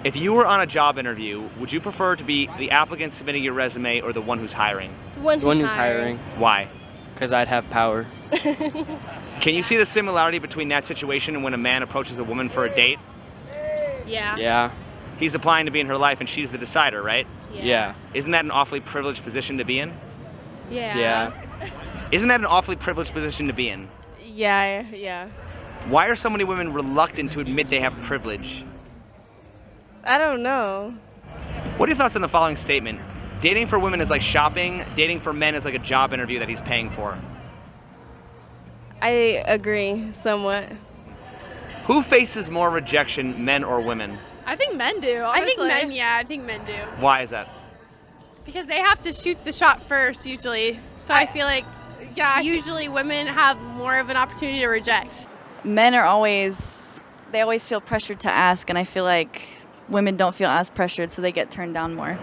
If you were on a job interview, would you prefer to be the applicant submitting your resume or the one who's hiring? The one who's hiring. Why? Because I'd have power. Can you see the similarity between that situation and when a man approaches a woman for a date? Yeah. Yeah. He's applying to be in her life and she's the decider, right? Yeah. Isn't that an awfully privileged position to be in? Yeah. Isn't that an awfully privileged position to be in? Yeah. Why are so many women reluctant to admit they have privilege? I don't know. What are your thoughts on the following statement? Dating for women is like shopping, dating for men is like a job interview that he's paying for. I agree somewhat. Who faces more rejection, men or women? I think men do. I think honestly. men, yeah, I think men do. Why is that? Because they have to shoot the shot first, usually. So I feel like, usually women have more of an opportunity to reject. Men are always feel pressured to ask, and I feel like women don't feel as pressured, so they get turned down more.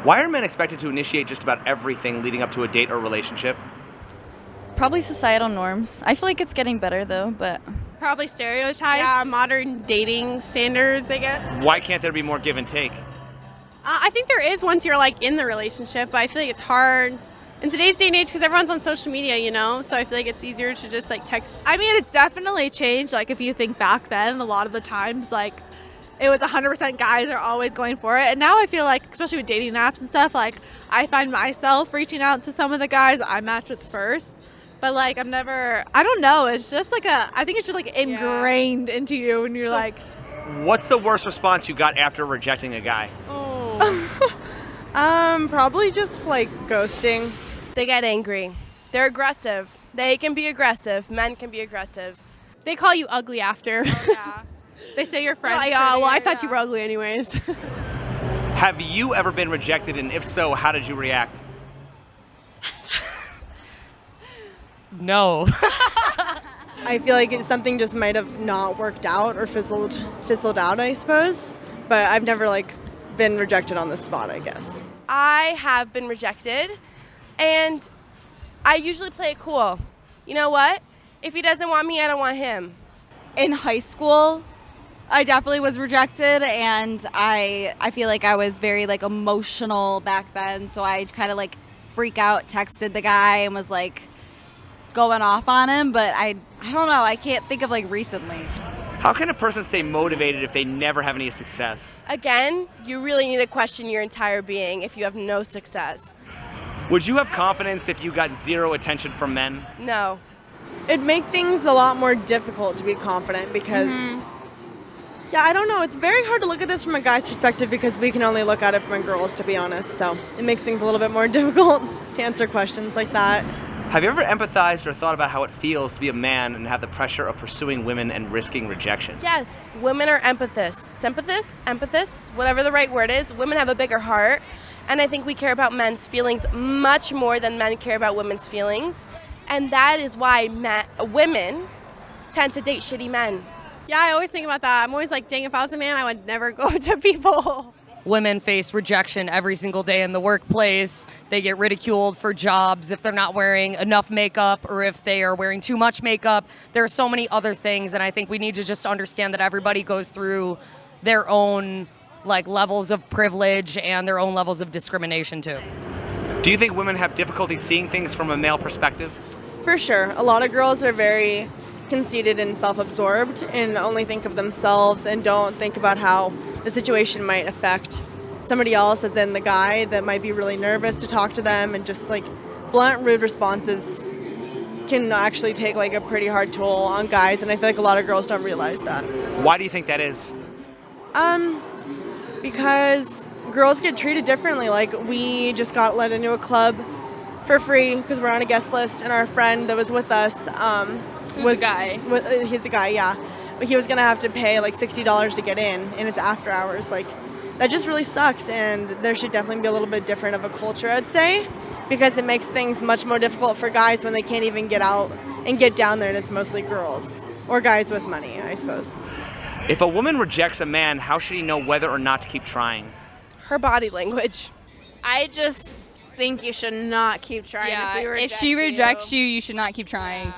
Why are men expected to initiate just about everything leading up to a date or relationship? Probably societal norms. I feel like it's getting better, though, but... Probably stereotypes. Yeah, modern dating standards, I guess. Why can't there be more give and take? I think there is once you're like in the relationship, but I feel like it's hard in today's day and age because everyone's on social media, you know? So I feel like it's easier to just like text. I mean, it's definitely changed. Like, if you think back then, a lot of the times, like, it was 100% guys are always going for it. And now I feel like, especially with dating apps and stuff, like, I find myself reaching out to some of the guys I match with first. But, like, I don't know. It's just like I think it's just like ingrained into you and you're like. What's the worst response you got after rejecting a guy? Probably just like ghosting. They get angry. They're aggressive. They can be aggressive. Men can be aggressive. They call you ugly after. Oh, yeah. They say you're friends. Well, I thought you were ugly anyways. Have you ever been rejected, and if so, how did you react? No. I feel like something just might have not worked out or fizzled out, I suppose. But I've never like been rejected on the spot, I guess. I have been rejected, and I usually play it cool. You know what? If he doesn't want me, I don't want him. In high school, I definitely was rejected, and I feel like I was very like emotional back then, so I kind of like freak out, texted the guy and was like going off on him, but I don't know, I can't think of like recently. How can a person stay motivated if they never have any success? Again, you really need to question your entire being if you have no success. Would you have confidence if you got zero attention from men? No. It'd make things a lot more difficult to be confident because, yeah, I don't know. It's very hard to look at this from a guy's perspective because we can only look at it from a girl's, to be honest. So it makes things a little bit more difficult to answer questions like that. Have you ever empathized or thought about how it feels to be a man and have the pressure of pursuing women and risking rejection? Yes, women are empathists, whatever the right word is. Women have a bigger heart, and I think we care about men's feelings much more than men care about women's feelings. And that is why women tend to date shitty men. Yeah, I always think about that. I'm always like, dang, if I was a man, I would never go to people. Women face rejection every single day in the workplace. They get ridiculed for jobs if they're not wearing enough makeup or if they are wearing too much makeup. There are so many other things, and I think we need to just understand that everybody goes through their own like levels of privilege and their own levels of discrimination too. Do you think women have difficulty seeing things from a male perspective? For sure. A lot of girls are very conceited and self-absorbed and only think of themselves and don't think about how the situation might affect somebody else, as in the guy that might be really nervous to talk to them, and just like blunt, rude responses can actually take like a pretty hard toll on guys, and I feel like a lot of girls don't realize that. Why do you think that is? Because girls get treated differently. Like, we just got let into a club for free because we're on a guest list, and our friend that was with us Who's a guy? He's a guy, yeah. But he was going to have to pay like $60 to get in, and it's after hours. Like, that just really sucks, and there should definitely be a little bit different of a culture, I'd say, because it makes things much more difficult for guys when they can't even get out and get down there, and it's mostly girls or guys with money, I suppose. If a woman rejects a man, how should he know whether or not to keep trying? Her body language. I just think you should not keep trying. Yeah, if she rejects you, you should not keep trying.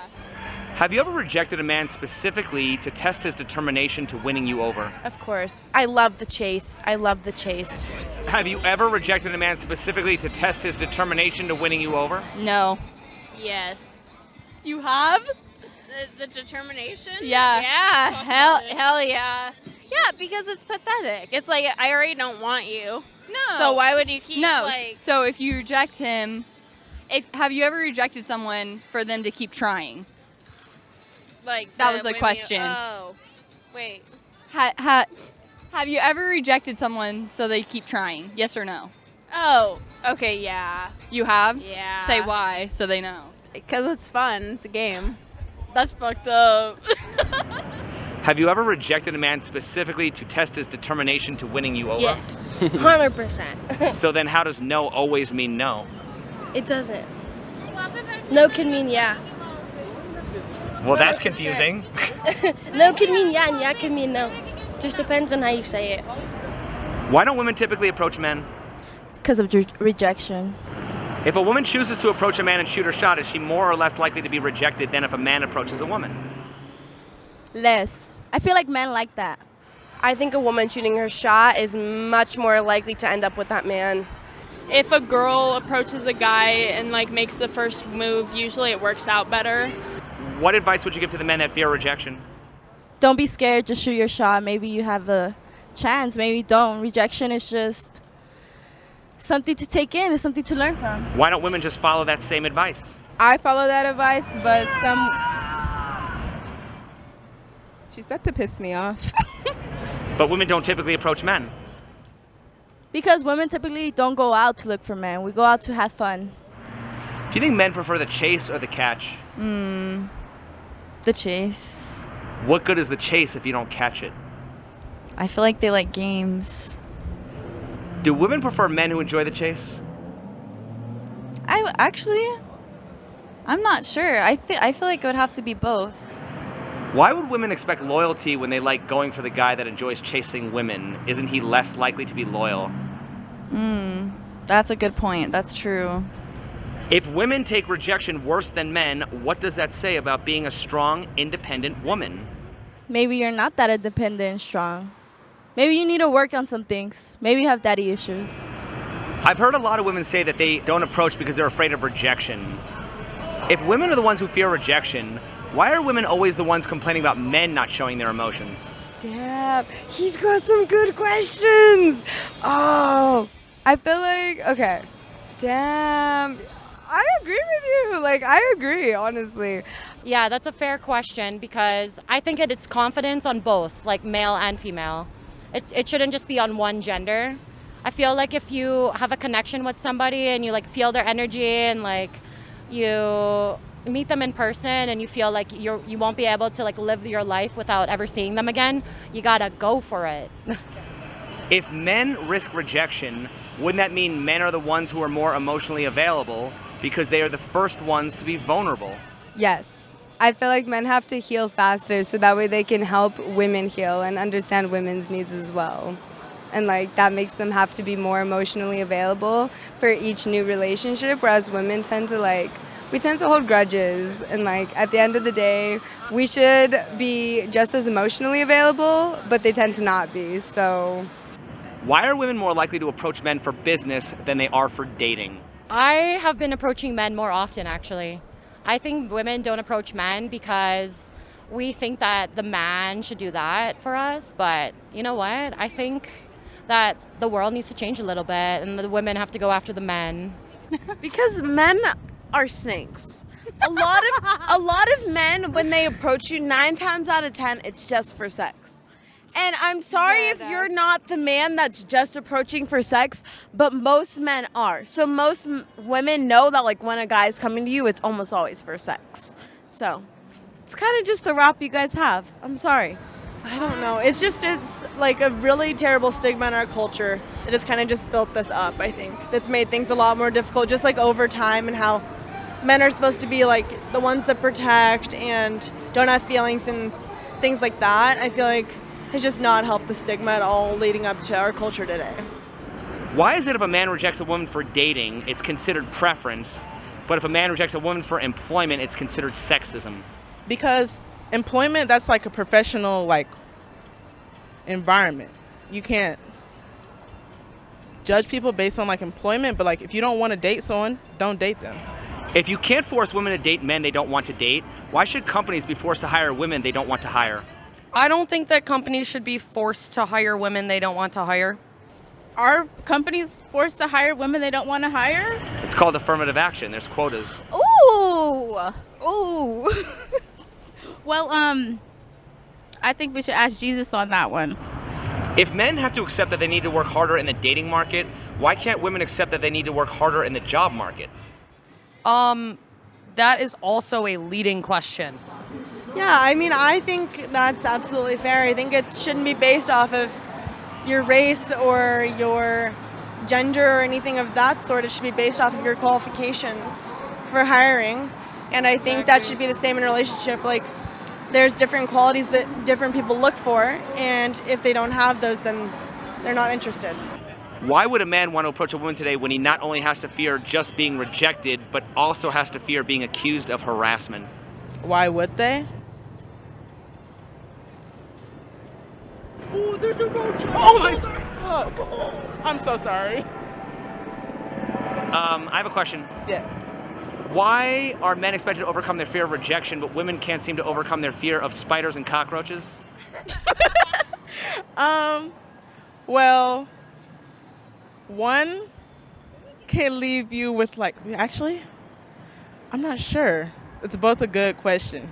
Have you ever rejected a man specifically to test his determination to winning you over? Of course. I love the chase. I love the chase. Have you ever rejected a man specifically to test his determination to winning you over? No. Yes. You have? The determination? Yeah. Yeah. Hell yeah. Yeah, because it's pathetic. It's like I already don't want you. No. So why would you keep No. like So if you reject him, have you ever rejected someone for them to keep trying? like That to was the win me- question. Oh. Wait. Have you ever rejected someone so they keep trying? Yes or no? Oh. Okay, yeah. You have? Yeah. Say why so they know. Because it's fun. It's a game. That's fucked up. Have you ever rejected a man specifically to test his determination to winning you over? Yes, 100%. So then how does no always mean no? It doesn't. No can mean yeah. Well, that's confusing. No can mean yeah, and yeah can mean no. Just depends on how you say it. Why don't women typically approach men? Because of rejection. If a woman chooses to approach a man and shoot her shot, is she more or less likely to be rejected than if a man approaches a woman? Less. I feel like men like that. I think a woman shooting her shot is much more likely to end up with that man. If a girl approaches a guy and like makes the first move, usually it works out better. What advice would you give to the men that fear rejection? Don't be scared, just shoot your shot. Maybe you have a chance, maybe don't. Rejection is just something to take in, it's something to learn from. Why don't women just follow that same advice? I follow that advice, but she's about to piss me off. But women don't typically approach men. Because women typically don't go out to look for men. We go out to have fun. Do you think men prefer the chase or the catch? The chase. What good is the chase if you don't catch it? I feel like they like games. Do women prefer men who enjoy the chase? I'm not sure. I feel like it would have to be both. Why would women expect loyalty when they like going for the guy that enjoys chasing women? Isn't he less likely to be loyal? That's a good point. That's true. If women take rejection worse than men, what does that say about being a strong, independent woman? Maybe you're not that independent and strong. Maybe you need to work on some things. Maybe you have daddy issues. I've heard a lot of women say that they don't approach because they're afraid of rejection. If women are the ones who fear rejection, why are women always the ones complaining about men not showing their emotions? Damn, he's got some good questions. Oh, I feel like, okay. Damn, I agree with you. Like, I agree, honestly. Yeah, that's a fair question because I think it's confidence on both, like male and female. It shouldn't just be on one gender. I feel like if you have a connection with somebody and you like feel their energy and like you meet them in person and you feel like you won't be able to like live your life without ever seeing them again, you gotta go for it. If men risk rejection, wouldn't that mean men are the ones who are more emotionally available because they are the first ones to be vulnerable? Yes. I feel like men have to heal faster so that way they can help women heal and understand women's needs as well. And like that makes them have to be more emotionally available for each new relationship, whereas women tend to we tend to hold grudges, and like at the end of the day, we should be just as emotionally available, but they tend to not be. So Why are women more likely to approach men for business than they are for dating? I have been approaching men more often actually. I think women don't approach men because we think that the man should do that for us, but you know what? I think that the world needs to change a little bit and the women have to go after the men. Because men are snakes. A lot of men, when they approach you, 9 times out of 10, it's just for sex. And I'm sorry if you're not the man that's just approaching for sex, but most men are. So most women know that like when a guy's coming to you, it's almost always for sex. So it's kind of just the rap you guys have. I'm sorry. I don't know. It's like a really terrible stigma in our culture that has kind of just built this up, I think. That's made things a lot more difficult, just like over time, and how men are supposed to be like the ones that protect and don't have feelings and things like that. I feel like has just not helped the stigma at all leading up to our culture today. Why is it if a man rejects a woman for dating, it's considered preference, but if a man rejects a woman for employment, it's considered sexism? Because employment, that's like a professional like environment. You can't judge people based on like employment, but like if you don't want to date someone, don't date them. If you can't force women to date men they don't want to date, why should companies be forced to hire women they don't want to hire? I don't think that companies should be forced to hire women they don't want to hire. Are companies forced to hire women they don't want to hire? It's called affirmative action. There's quotas. Ooh. Ooh. Well, I think we should ask Jesus on that one. If men have to accept that they need to work harder in the dating market, why can't women accept that they need to work harder in the job market? That is also a leading question. Yeah, I mean, I think that's absolutely fair. I think it shouldn't be based off of your race or your gender or anything of that sort. It should be based off of your qualifications for hiring. And I think that should be the same in a relationship. Like, there's different qualities that different people look for, and if they don't have those, then they're not interested. Why would a man want to approach a woman today when he not only has to fear just being rejected, but also has to fear being accused of harassment? Why would they? Oh, there's a roach. Oh my fuck. I'm so sorry. I have a question. Yes. Why are men expected to overcome their fear of rejection, but women can't seem to overcome their fear of spiders and cockroaches? Well, one can leave you with like, actually, I'm not sure. It's both a good question.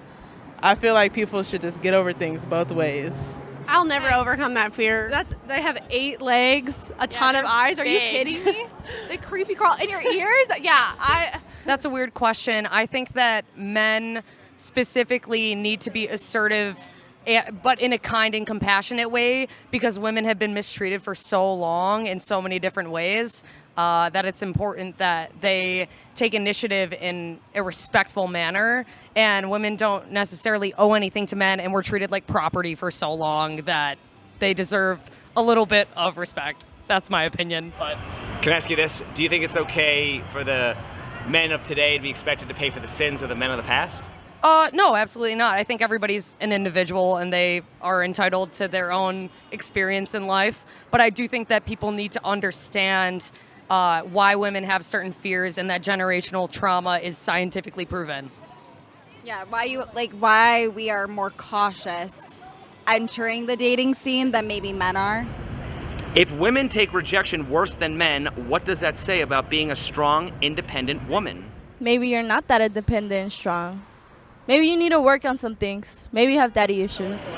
I feel like people should just get over things both ways. I'll never overcome that fear. They have 8 legs, a ton of eyes. Are you kidding me? They creepy crawl in your ears? Yeah, That's a weird question. I think that men specifically need to be assertive, but in a kind and compassionate way, because women have been mistreated for so long in so many different ways that it's important that they take initiative in a respectful manner. And women don't necessarily owe anything to men, and we're treated like property for so long that they deserve a little bit of respect. That's my opinion. But Can I ask you this? Do you think it's okay for the men of today to be expected to pay for the sins of the men of the past? No, absolutely not. I think everybody's an individual and they are entitled to their own experience in life. But I do think that people need to understand why women have certain fears, and that generational trauma is scientifically proven. Yeah, why we are more cautious entering the dating scene than maybe men are. If women take rejection worse than men, what does that say about being a strong, independent woman? Maybe you're not that independent and strong. Maybe you need to work on some things. Maybe you have daddy issues.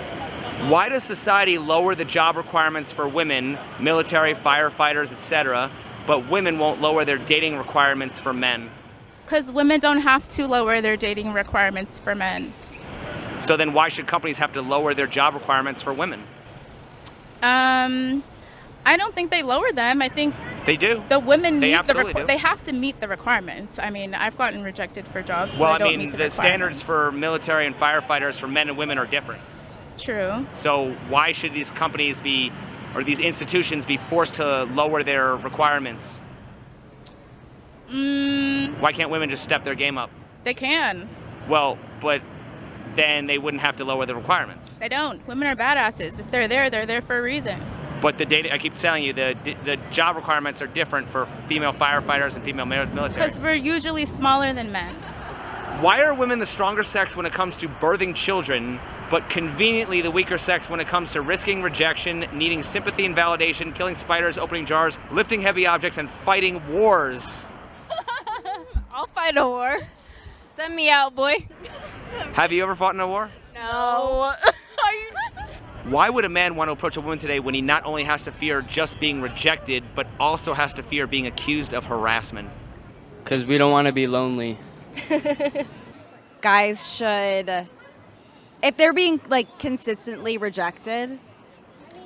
Why does society lower the job requirements for women, military, firefighters, etc., but women won't lower their dating requirements for men? Because women don't have to lower their dating requirements for men. So then why should companies have to lower their job requirements for women? I don't think they lower them. I think They do. the women They meet absolutely do. they have to meet the requirements. I mean, I've gotten rejected for jobs, Well, but I don't meet the the standards requirements. for military and firefighters for men and women are different. True. So why should these companies be, or these institutions be forced to lower their requirements? Why can't women just step their game up? They can. Well, but then they wouldn't have to lower the requirements. They don't. Women are badasses. If they're there for a reason. But the data, I keep telling you, the job requirements are different for female firefighters and female military. Because we're usually smaller than men. Why are women the stronger sex when it comes to birthing children, but conveniently the weaker sex when it comes to risking rejection, needing sympathy and validation, killing spiders, opening jars, lifting heavy objects, and fighting wars? I'll fight a war. Send me out, boy. Have you ever fought in a war? No. Why would a man want to approach a woman today when he not only has to fear just being rejected, but also has to fear being accused of harassment? Because we don't want to be lonely. Guys should, if they're being like consistently rejected,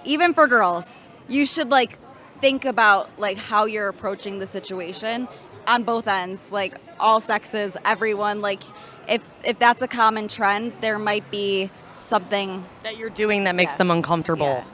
even for girls, you should like think about like how you're approaching the situation on both ends, like all sexes, everyone. Like if that's a common trend, there might be something that you're doing that makes them uncomfortable.